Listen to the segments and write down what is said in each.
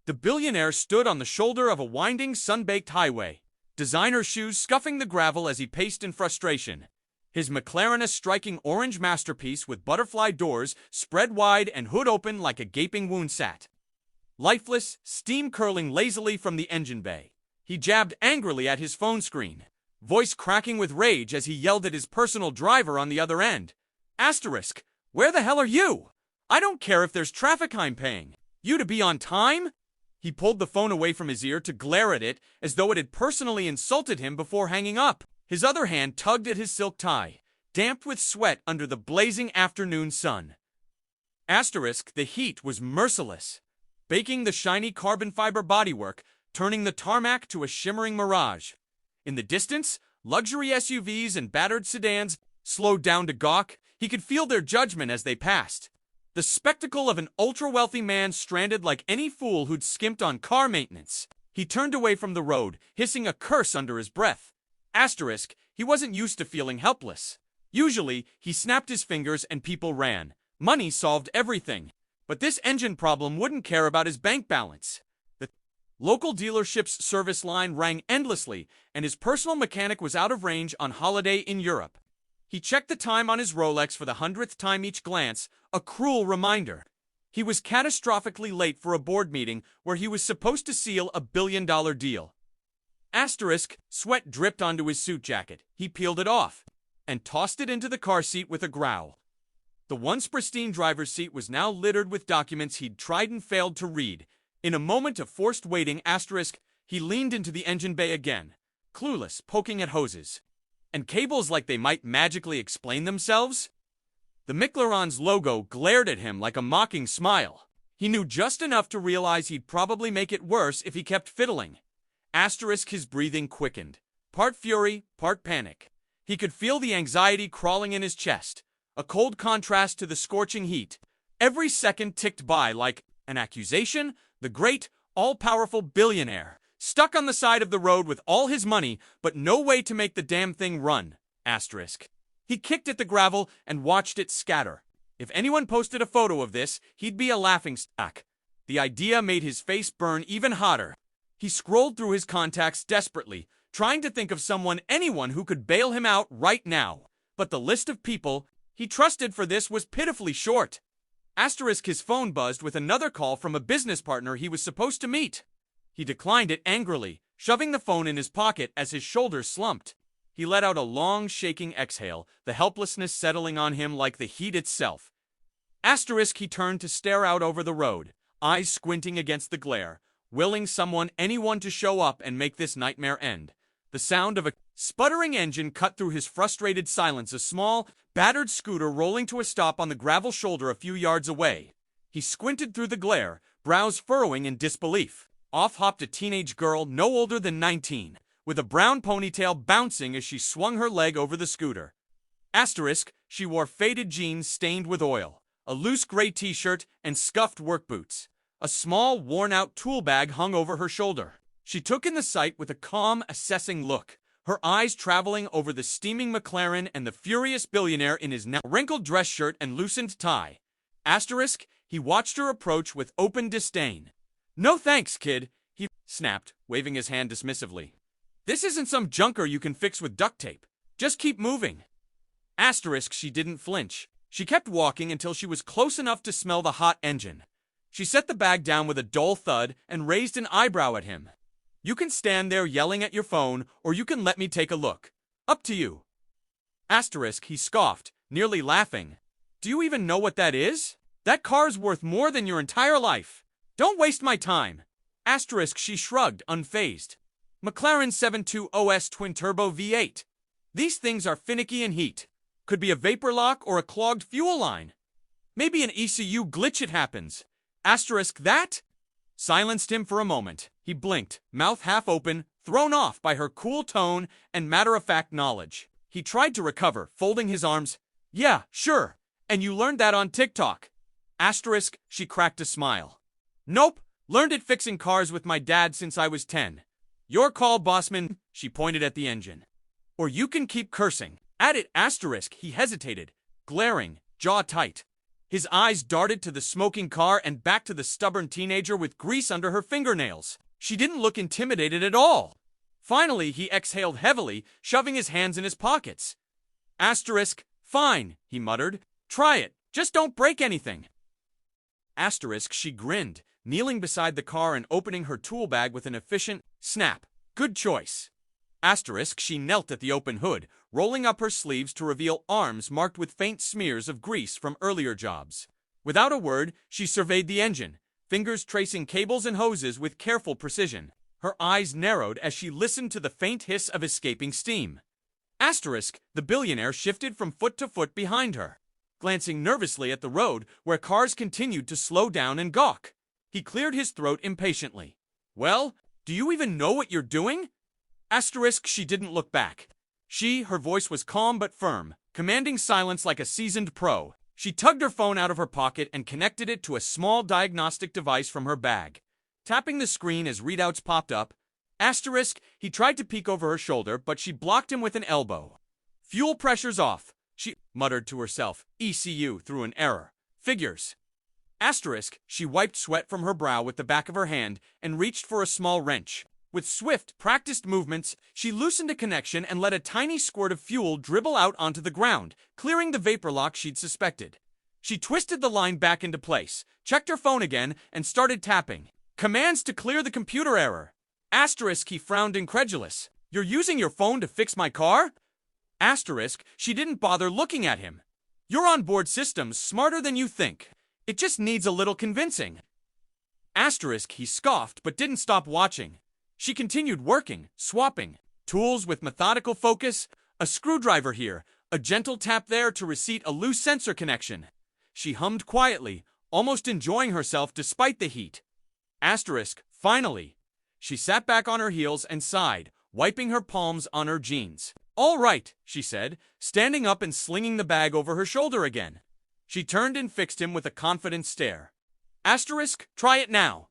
The billionaire stood on the shoulder of a winding, sun-baked highway, designer shoes scuffing the gravel as he paced in frustration. His McLaren, a striking orange masterpiece with butterfly doors spread wide and hood open like a gaping wound, sat lifeless, steam curling lazily from the engine bay. He jabbed angrily at his phone screen, voice cracking with rage as he yelled at his personal driver on the other end. Asterisk, where the hell are you? I don't care if there's traffic I'm paying you to be on time? He pulled the phone away from his ear to glare at it as though it had personally insulted him before hanging up. His other hand tugged at his silk tie, damp with sweat under the blazing afternoon sun. Asterisk, the heat was merciless, baking the shiny carbon fiber bodywork, turning the tarmac to a shimmering mirage. In the distance, luxury SUVs and battered sedans slowed down to gawk. He could feel their judgment as they passed. The spectacle of an ultra-wealthy man stranded like any fool who'd skimped on car maintenance. He turned away from the road, hissing a curse under his breath. Asterisk, he wasn't used to feeling helpless. Usually, he snapped his fingers and people ran. Money solved everything. But this engine problem wouldn't care about his bank balance. The local dealership's service line rang endlessly, and his personal mechanic was out of range on holiday in Europe. He checked the time on his Rolex for the 100th time each glance, a cruel reminder. He was catastrophically late for a board meeting where he was supposed to seal a billion-dollar deal. Asterisk, sweat dripped onto his suit jacket. He peeled it off and tossed it into the car seat with a growl. The once pristine driver's seat was now littered with documents he'd tried and failed to read. In a moment of forced waiting, asterisk, he leaned into the engine bay again, clueless, poking at hoses and cables like they might magically explain themselves. The McLaren's logo glared at him like a mocking smile. He knew just enough to realize he'd probably make it worse if he kept fiddling. Asterisk, his breathing quickened, part fury, part panic. He could feel the anxiety crawling in his chest, a cold contrast to the scorching heat. Every second ticked by like an accusation. The great, all-powerful billionaire, stuck on the side of the road with all his money, but no way to make the damn thing run. Asterisk. He kicked at the gravel and watched it scatter. If anyone posted a photo of this, he'd be a laughingstock. The idea made his face burn even hotter. He scrolled through his contacts desperately, trying to think of anyone who could bail him out right now. But the list of people he trusted for this was pitifully short. Asterisk, his phone buzzed with another call from a business partner he was supposed to meet. He declined it angrily, shoving the phone in his pocket as his shoulders slumped. He let out a long, shaking exhale, the helplessness settling on him like the heat itself. Asterisk, he turned to stare out over the road, eyes squinting against the glare, willing anyone to show up and make this nightmare end. The sound of a sputtering engine cut through his frustrated silence, a small, battered scooter rolling to a stop on the gravel shoulder a few yards away. He squinted through the glare, brows furrowing in disbelief. Off hopped a teenage girl no older than 19, with a brown ponytail bouncing as she swung her leg over the scooter. Asterisk, she wore faded jeans stained with oil, a loose gray t-shirt, and scuffed work boots. A small, worn-out tool bag hung over her shoulder. She took in the sight with a calm, assessing look, her eyes traveling over the steaming McLaren and the furious billionaire in his now wrinkled dress shirt and loosened tie. Asterisk, he watched her approach with open disdain. "No thanks, kid," he snapped, waving his hand dismissively. "This isn't some junker you can fix with duct tape. Just keep moving." Asterisk, she didn't flinch. She kept walking until she was close enough to smell the hot engine. She set the bag down with a dull thud and raised an eyebrow at him. "You can stand there yelling at your phone, or you can let me take a look. Up to you." Asterisk, he scoffed, nearly laughing. "Do you even know what that is? That car's worth more than your entire life. Don't waste my time." Asterisk, she shrugged, unfazed. "McLaren 720S twin-turbo V8. These things are finicky in heat. Could be a vapor lock or a clogged fuel line. Maybe an ECU glitch, it happens." Asterisk, that silenced him for a moment. He blinked, mouth half open, thrown off by her cool tone and matter-of-fact knowledge. He tried to recover, folding his arms. "Yeah, sure. And you learned that on TikTok." Asterisk, she cracked a smile. "Nope, learned it fixing cars with my dad since I was 10. Your call, bossman," she pointed at the engine. "Or you can keep cursing." At it, asterisk, he hesitated, glaring, jaw tight. His eyes darted to the smoking car and back to the stubborn teenager with grease under her fingernails. She didn't look intimidated at all. Finally, he exhaled heavily, shoving his hands in his pockets. Asterisk, fine, he muttered. Try it, just don't break anything. Asterisk, she grinned, kneeling beside the car and opening her tool bag with an efficient snap. Good choice. Asterisk, she knelt at the open hood, rolling up her sleeves to reveal arms marked with faint smears of grease from earlier jobs. Without a word, she surveyed the engine, fingers tracing cables and hoses with careful precision. Her eyes narrowed as she listened to the faint hiss of escaping steam. Asterisk, the billionaire shifted from foot to foot behind her, glancing nervously at the road where cars continued to slow down and gawk. He cleared his throat impatiently. Well, do you even know what you're doing? Asterisk, she didn't look back. Her voice was calm but firm, commanding silence like a seasoned pro. She tugged her phone out of her pocket and connected it to a small diagnostic device from her bag. Tapping the screen as readouts popped up, Asterisk, he tried to peek over her shoulder, but she blocked him with an elbow. Fuel pressure's off, she muttered to herself. ECU through an error. Figures. Asterisk, she wiped sweat from her brow with the back of her hand and reached for a small wrench. With swift, practiced movements, she loosened a connection and let a tiny squirt of fuel dribble out onto the ground, clearing the vapor lock she'd suspected. She twisted the line back into place, checked her phone again, and started tapping. Commands to clear the computer error. Asterisk, he frowned incredulous. You're using your phone to fix my car? Asterisk, she didn't bother looking at him. Your onboard system's smarter than you think. It just needs a little convincing. Asterisk, he scoffed but didn't stop watching. She continued working, swapping tools with methodical focus, a screwdriver here, a gentle tap there to reseat a loose sensor connection. She hummed quietly, almost enjoying herself despite the heat. Asterisk, finally. She sat back on her heels and sighed, wiping her palms on her jeans. All right, she said, standing up and slinging the bag over her shoulder again. She turned and fixed him with a confident stare. Asterisk, try it now.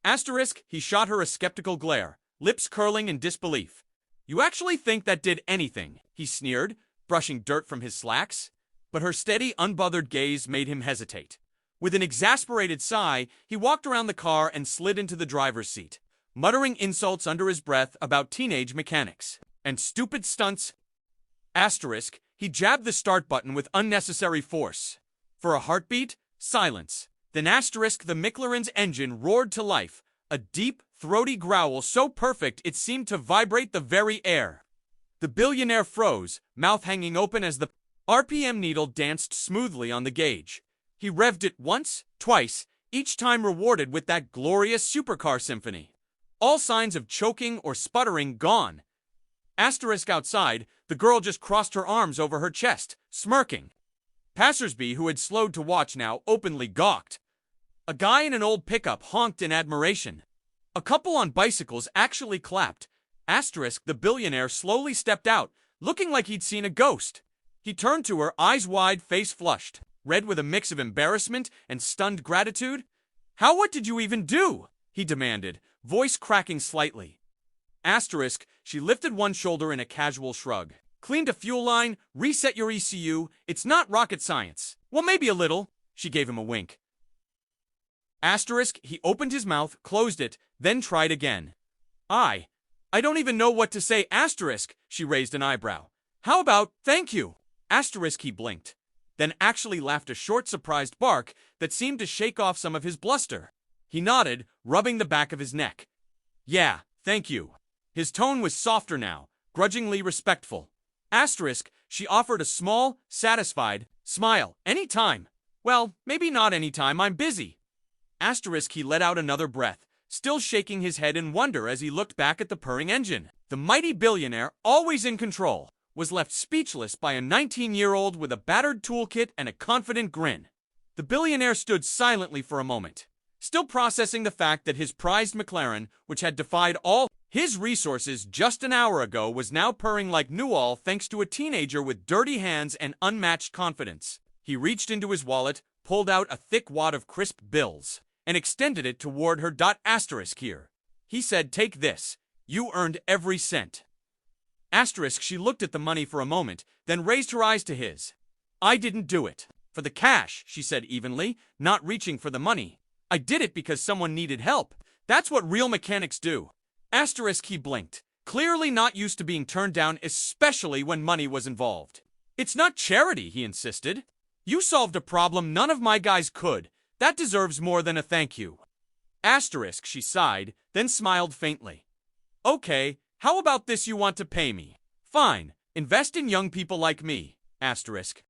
Asterisk, he shot her a skeptical glare, lips curling in disbelief. You actually think that did anything? He sneered, brushing dirt from his slacks. But her steady, unbothered gaze made him hesitate. With an exasperated sigh, he walked around the car and slid into the driver's seat, muttering insults under his breath about teenage mechanics and stupid stunts. Asterisk, he jabbed the start button with unnecessary force. For a heartbeat, silence. Then asterisk, the McLaren's engine roared to life, a deep, throaty growl so perfect it seemed to vibrate the very air. The billionaire froze, mouth hanging open as the RPM needle danced smoothly on the gauge. He revved it once, twice, each time rewarded with that glorious supercar symphony. All signs of choking or sputtering gone. Asterisk outside, the girl just crossed her arms over her chest, smirking. Passersby who had slowed to watch now openly gawked. A guy in an old pickup honked in admiration. A couple on bicycles actually clapped. Asterisk, the billionaire slowly stepped out, looking like he'd seen a ghost. He turned to her, eyes wide, face flushed, red with a mix of embarrassment and stunned gratitude. What did you even do? He demanded, voice cracking slightly. Asterisk, she lifted one shoulder in a casual shrug. Cleaned a fuel line, reset your ECU, it's not rocket science. Well, maybe a little. She gave him a wink. Asterisk, he opened his mouth, closed it, then tried again. I don't even know what to say. Asterisk, she raised an eyebrow. How about, thank you? Asterisk, he blinked, then actually laughed a short, surprised bark that seemed to shake off some of his bluster. He nodded, rubbing the back of his neck. Yeah, thank you. His tone was softer now, grudgingly respectful. Asterisk, she offered a small, satisfied smile. Anytime. Well, maybe not anytime, I'm busy. Asterisk, he let out another breath, still shaking his head in wonder as he looked back at the purring engine. The mighty billionaire, always in control, was left speechless by a 19-year-old with a battered toolkit and a confident grin. The billionaire stood silently for a moment, still processing the fact that his prized McLaren, which had defied all his resources just an hour ago, was now purring like new thanks to a teenager with dirty hands and unmatched confidence. He reached into his wallet, pulled out a thick wad of crisp bills, and extended it toward her. Asterisk, here. He said, take this. You earned every cent. Asterisk, she looked at the money for a moment, then raised her eyes to his. I didn't do it. For the cash, she said evenly, not reaching for the money. I did it because someone needed help. That's what real mechanics do. Asterisk, he blinked, clearly not used to being turned down, especially when money was involved. It's not charity, he insisted. You solved a problem none of my guys could. That deserves more than a thank you. Asterisk, she sighed, then smiled faintly. Okay, how about this, you want to pay me? Fine, invest in young people like me. Asterisk.